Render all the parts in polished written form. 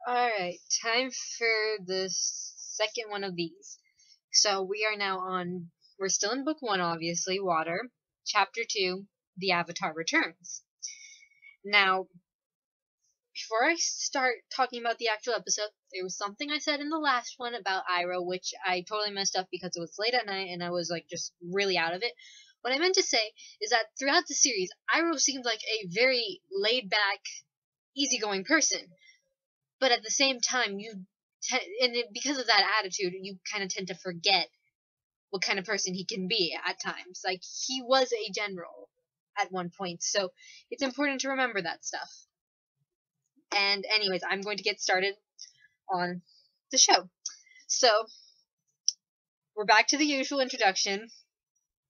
Alright, time for the second one of these. So we are now we're still in book 1, obviously, Water. Chapter 2, The Avatar Returns. Now, before I start talking about the actual episode, there was something I said in the last one about Iroh, which I totally messed up because it was late at night and I was just really out of it. What I meant to say is that throughout the series, Iroh seemed like a very laid-back, easygoing person. But at the same time, because of that attitude, you kind of tend to forget what kind of person he can be at times. Like, he was a general at one point, so it's important to remember that stuff. And anyways, I'm going to get started on the show. So, we're back to the usual introduction.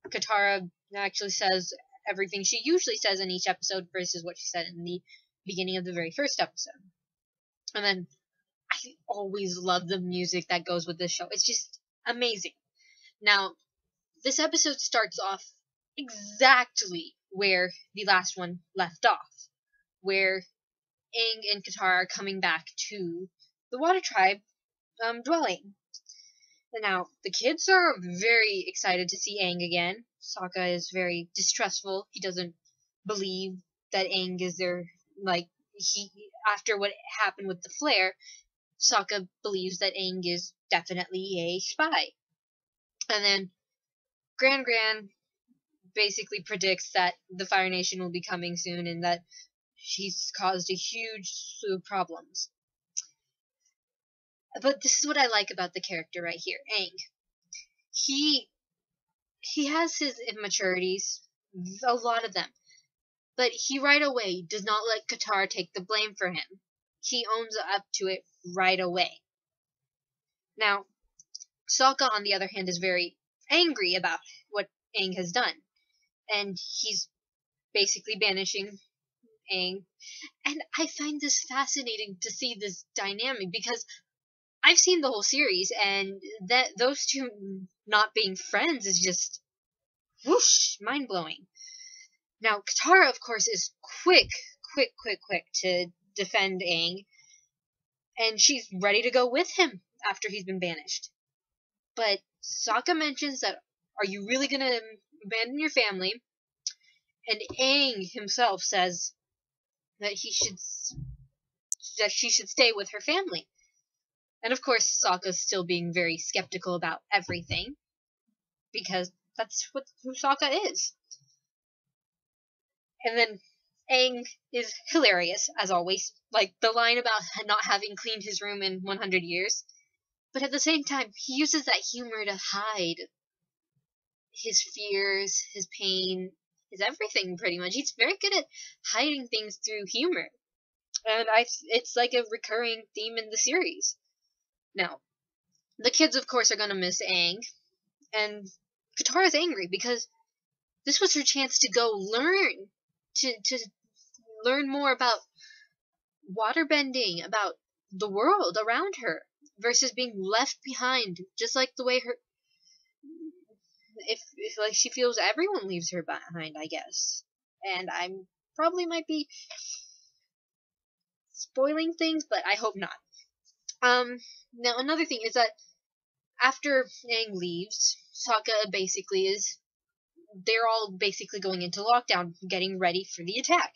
Katara actually says everything she usually says in each episode versus what she said in the beginning of the very first episode. And then I always love the music that goes with this show. It's just amazing. Now, this episode starts off exactly where the last one left off, where Aang and Katara are coming back to the Water Tribe dwelling. And now, the kids are very excited to see Aang again. Sokka is very distrustful. He doesn't believe that Aang is after what happened with the flare, Sokka believes that Aang is definitely a spy. And then Gran basically predicts that the Fire Nation will be coming soon and that she's caused a huge slew of problems. But this is what I like about the character right here, Aang. He has his immaturities, a lot of them, but he right away does not let Katara take the blame for him. He owns up to it right away. Now, Sokka, on the other hand, is very angry about what Aang has done, and he's basically banishing Aang. And I find this fascinating to see this dynamic because I've seen the whole series, and that those two not being friends is just whoosh, mind-blowing. Now, Katara, of course, is quick to defend Aang, and she's ready to go with him after he's been banished. But Sokka mentions that, are you really going to abandon your family? And Aang himself says that she should stay with her family. And of course, Sokka's still being very skeptical about everything, because that's who Sokka is. And then Aang is hilarious, as always. Like, the line about not having cleaned his room in 100 years. But at the same time, he uses that humor to hide his fears, his pain, his everything, pretty much. He's very good at hiding things through humor. And it's like a recurring theme in the series. Now, the kids, of course, are going to miss Aang. And Katara's angry because this was her chance to go learn. To learn more about waterbending, about the world around her, versus being left behind, just like the way if she feels everyone leaves her behind, I guess. And I probably might be spoiling things, but I hope not. Now another thing is that after Aang leaves, Sokka they're all basically going into lockdown, getting ready for the attack.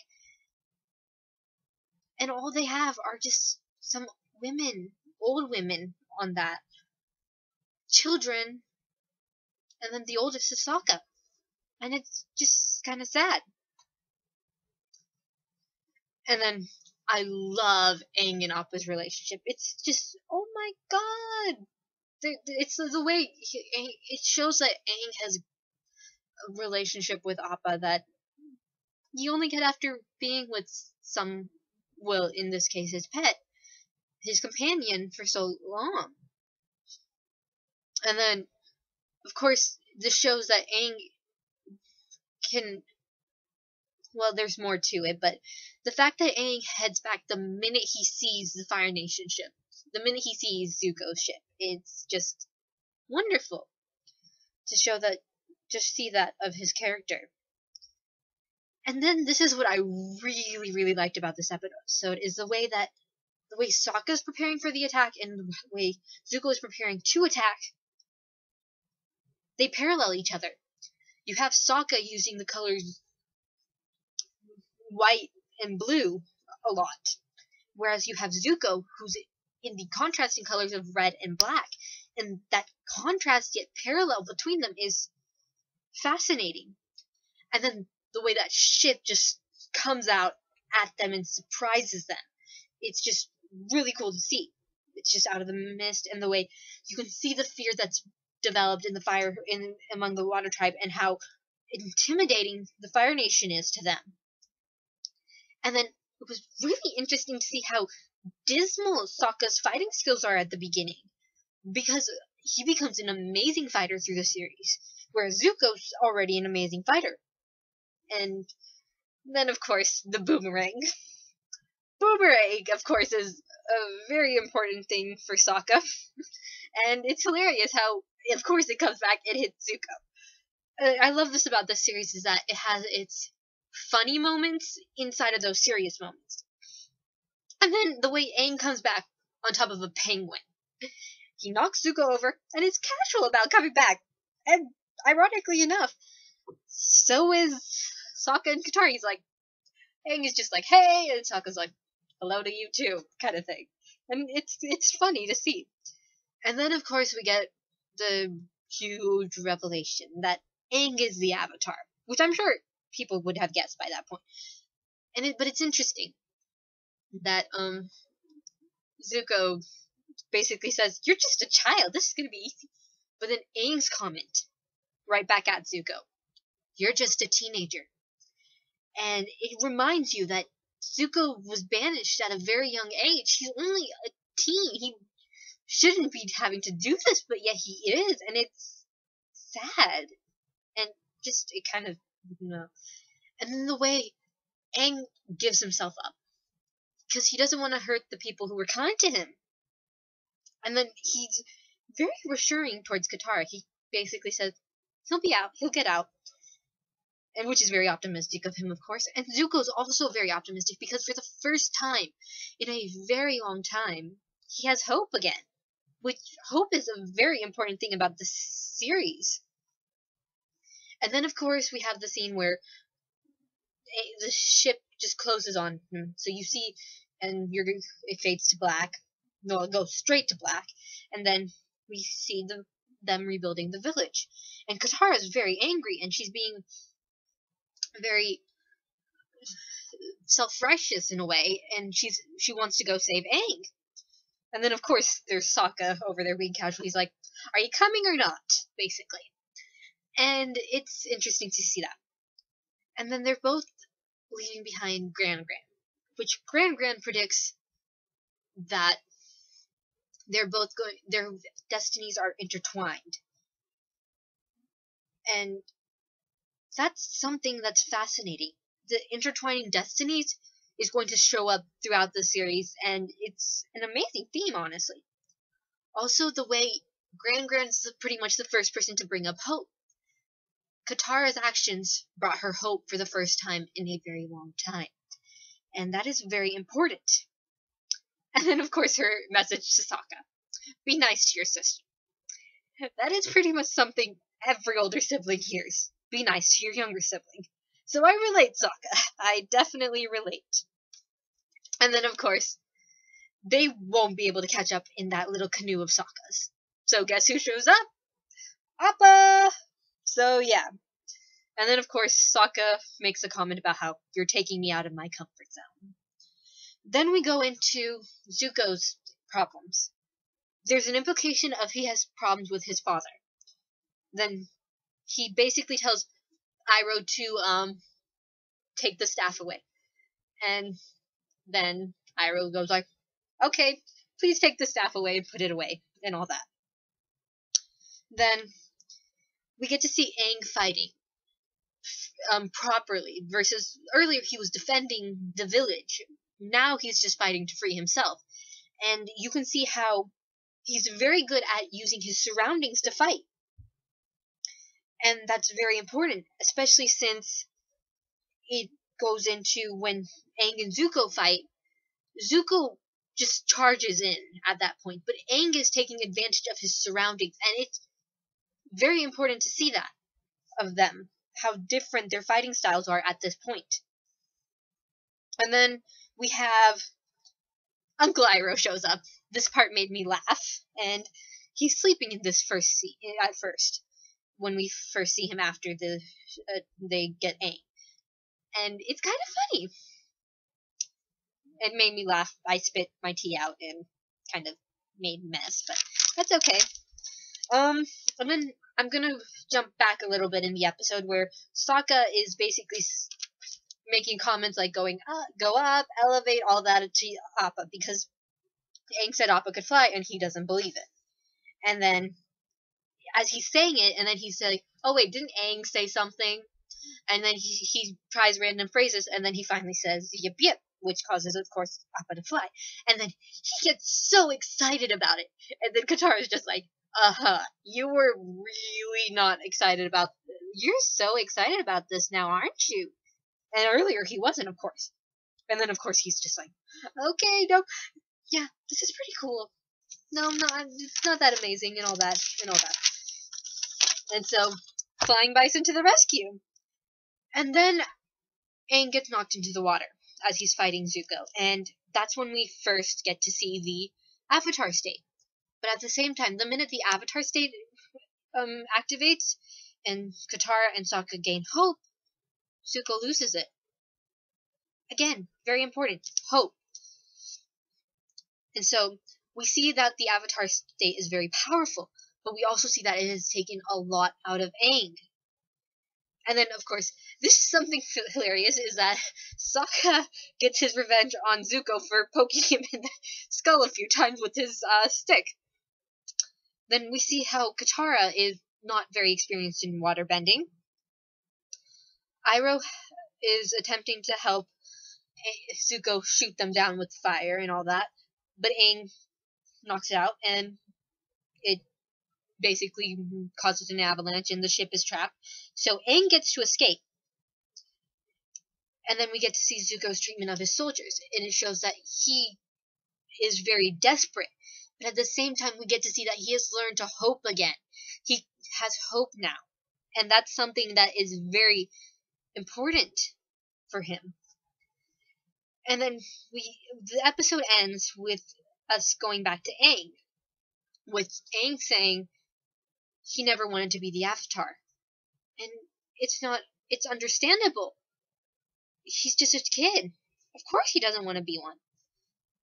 And all they have are just some women, old women on that. Children. And then the oldest is Sokka. And it's just kind of sad. And then I love Aang and Appa's relationship. It's just, oh my god! It's the way it shows that Aang has a relationship with Appa that you only get after being with well, in this case, his pet, his companion, for so long. And then, of course, this shows that Aang well, there's more to it, but the fact that Aang heads back the minute he sees the Fire Nation ship, the minute he sees Zuko's ship, it's just wonderful to see that of his character. And then this is what I really, really liked about this episode, is the way that the way Sokka's preparing for the attack and the way Zuko is preparing to attack, they parallel each other. You have Sokka using the colors white and blue a lot, whereas you have Zuko, who's in the contrasting colors of red and black, and that contrast yet parallel between them is fascinating. And then the way that ship just comes out at them and surprises them, it's just really cool to see. It's just out of the mist, and the way you can see the fear that's developed in the fire among the Water Tribe, and how intimidating the Fire Nation is to them. And then it was really interesting to see how dismal Sokka's fighting skills are at the beginning, because he becomes an amazing fighter through the series, whereas Zuko's already an amazing fighter. And then, of course, the boomerang. Boomerang, of course, is a very important thing for Sokka. And it's hilarious how, of course, it comes back and hits Zuko. I love this about this series, is that it has its funny moments inside of those serious moments. And then the way Aang comes back on top of a penguin. He knocks Zuko over, and is casual about coming back. And ironically enough, so is Sokka and Katara. He's like, Aang is just like, hey, and Sokka's like, hello to you too, kind of thing. And it's funny to see. And then, of course, we get the huge revelation that Aang is the Avatar, which I'm sure people would have guessed by that point. But it's interesting that Zuko basically says, you're just a child, this is going to be easy. But then Aang's comment right back at Zuko, you're just a teenager. And it reminds you that Zuko was banished at a very young age. He's only a teen. He shouldn't be having to do this, but yet he is. And it's sad. And just, it kind of, And then the way Aang gives himself up. Because he doesn't want to hurt the people who were kind to him. And then he's very reassuring towards Katara. He basically says, he'll be out, he'll get out. And which is very optimistic of him, of course. And Zuko's also very optimistic, because for the first time in a very long time, he has hope again. Which, hope is a very important thing about this series. And then, of course, we have the scene where the ship just closes on him. So you see, and it fades to black. No, it goes straight to black. And then we see them rebuilding the village. And Katara is very angry, and she's being very self-righteous in a way, and she wants to go save Aang. And then, of course, there's Sokka over there being casual. He's like, are you coming or not? Basically. And it's interesting to see that. And then they're both leaving behind Gran, which Gran predicts that their destinies are intertwined. And that's something that's fascinating. The intertwining destinies is going to show up throughout the series, and it's an amazing theme, honestly. Also, the way Gran is pretty much the first person to bring up hope. Katara's actions brought her hope for the first time in a very long time. And that is very important. And then, of course, her message to Sokka. Be nice to your sister. That is pretty much something every older sibling hears. Be nice to your younger sibling. So I relate, Sokka. I definitely relate. And then, of course, they won't be able to catch up in that little canoe of Sokka's. So guess who shows up? Appa! So, yeah. And then, of course, Sokka makes a comment about how you're taking me out of my comfort zone. Then we go into Zuko's problems. There's an implication of he has problems with his father. Then he basically tells Iroh to take the staff away. And then Iroh goes like, okay, please take the staff away and put it away, and all that. Then we get to see Aang fighting properly, versus earlier he was defending the village. Now he's just fighting to free himself. And you can see how he's very good at using his surroundings to fight. And that's very important, especially since it goes into when Aang and Zuko fight. Zuko just charges in at that point. But Aang is taking advantage of his surroundings, and it's very important to see that of them, how different their fighting styles are at this point. And then we have Uncle Iroh shows up. This part made me laugh, and he's sleeping in this first scene at first, when we first see him after they get Aang. And it's kind of funny. It made me laugh. I spit my tea out and kind of made a mess, but that's okay. And then I'm gonna jump back a little bit in the episode where Sokka is basically making comments like go up, elevate, all that to Appa, because Aang said Appa could fly, and he doesn't believe it. And then, as he's saying it, and then he's like, oh wait, didn't Aang say something? And then he tries random phrases, and then he finally says, yip yip, which causes, of course, Appa to fly. And then he gets so excited about it. And then Katara's just like, you were really not excited about this. You're so excited about this now, aren't you? And earlier he wasn't, of course. And then, of course, he's just like, okay, no, yeah, this is pretty cool. No, it's not that amazing, and all that. And so, Flying Bison to the rescue. And then Aang gets knocked into the water as he's fighting Zuko, and that's when we first get to see the Avatar state. But at the same time, the minute the Avatar state activates, and Katara and Sokka gain hope, Zuko loses it. Again, very important, hope. And so, we see that the Avatar state is very powerful, but we also see that it has taken a lot out of Aang. And then, of course, this is something hilarious, is that Sokka gets his revenge on Zuko for poking him in the skull a few times with his stick. Then we see how Katara is not very experienced in waterbending. Iroh is attempting to help Zuko shoot them down with fire and all that, but Aang knocks it out, and it basically causes an avalanche, and the ship is trapped. So Aang gets to escape. And then we get to see Zuko's treatment of his soldiers, and it shows that he is very desperate. But at the same time, we get to see that he has learned to hope again. He has hope now. And that's something that is very important for him. And then the episode ends with us going back to Aang, with Aang saying he never wanted to be the Avatar. And it's understandable. He's just a kid. Of course he doesn't want to be one.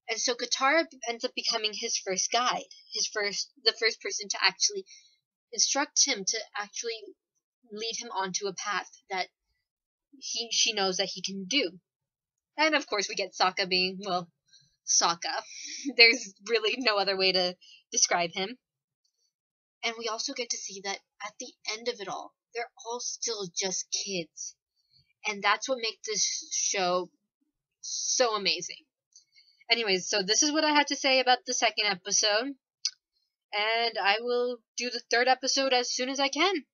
And so Katara ends up becoming his first guide, the first person to actually instruct him, to actually lead him onto a path that she knows that he can do. And of course we get Sokka being, well, Sokka. There's really no other way to describe him. And we also get to see that at the end of it all, they're all still just kids. And that's what makes this show so amazing. Anyways, so this is what I had to say about the second episode. And I will do the third episode as soon as I can.